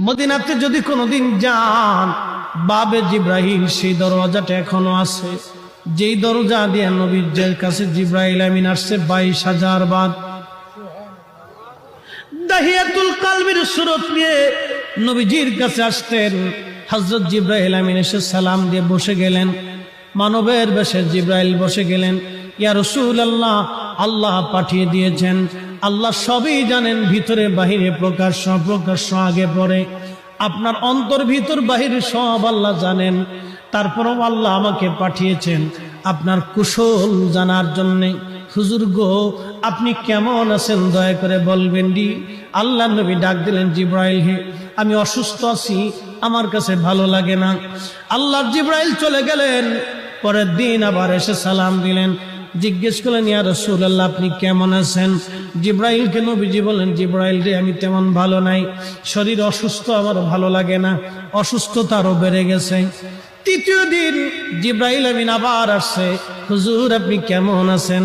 মদিনাতে যদি কোনোদিন যান, বাবে জিব্রাইল সেই দরজাটা এখনো আছে, যেই দরজা দিয়ে নবীর কাছে জিব্রাইল আমিন আসছে 22,000 বার। দাহিয়াতুল কালবির সুরত নিয়ে নবীজির কাছে আসতেন। হযরত জিব্রাইল আমিন এসে সালাম দিয়ে বসে গেলেন। মানবের বেশে জিব্রাইল বসে গেলেন। ইয়া রাসূলুল্লাহ, আল্লাহ পাঠিয়ে দিয়েছেন, আল্লাহ সবই জানেন, ভিতরে বাহিরে প্রকাশ্য অপ্রকাশ্য আগে পরে, আপনার অন্তর ভিতর বাহির সব আল্লাহ জানেন। তারপরও আল্লাহ আমাকে পাঠিয়েছেন আপনার কুশল জানার জন্য। হুজুর গো, আপনি কেমন আছেন দয়া করে বলবেন দি। আল্লাহ নবী ডাক দিলেন, জিব্রাইল হে, আমি অসুস্থ আছি, আমার কাছে ভালো লাগে না। আল্লাহর জিব্রাইল চলে গেলেন। পরের দিন আবার এসে সালাম দিলেন, জিজ্ঞেস করলেন, ইয়া রাসূলুল্লাহ আপনি কেমন আছেন? জিব্রাইলকে নবীজি বলেন, জিব্রাইল রে, আমি তেমন ভালো নাই, শরীর অসুস্থ, আমার ভালো লাগে না, অসুস্থতা আরো বেড়ে গেছে। তৃতীয় দিন জিব্রাইল আমিন আবার আসছে, হুজুর আপনি কেমন আছেন?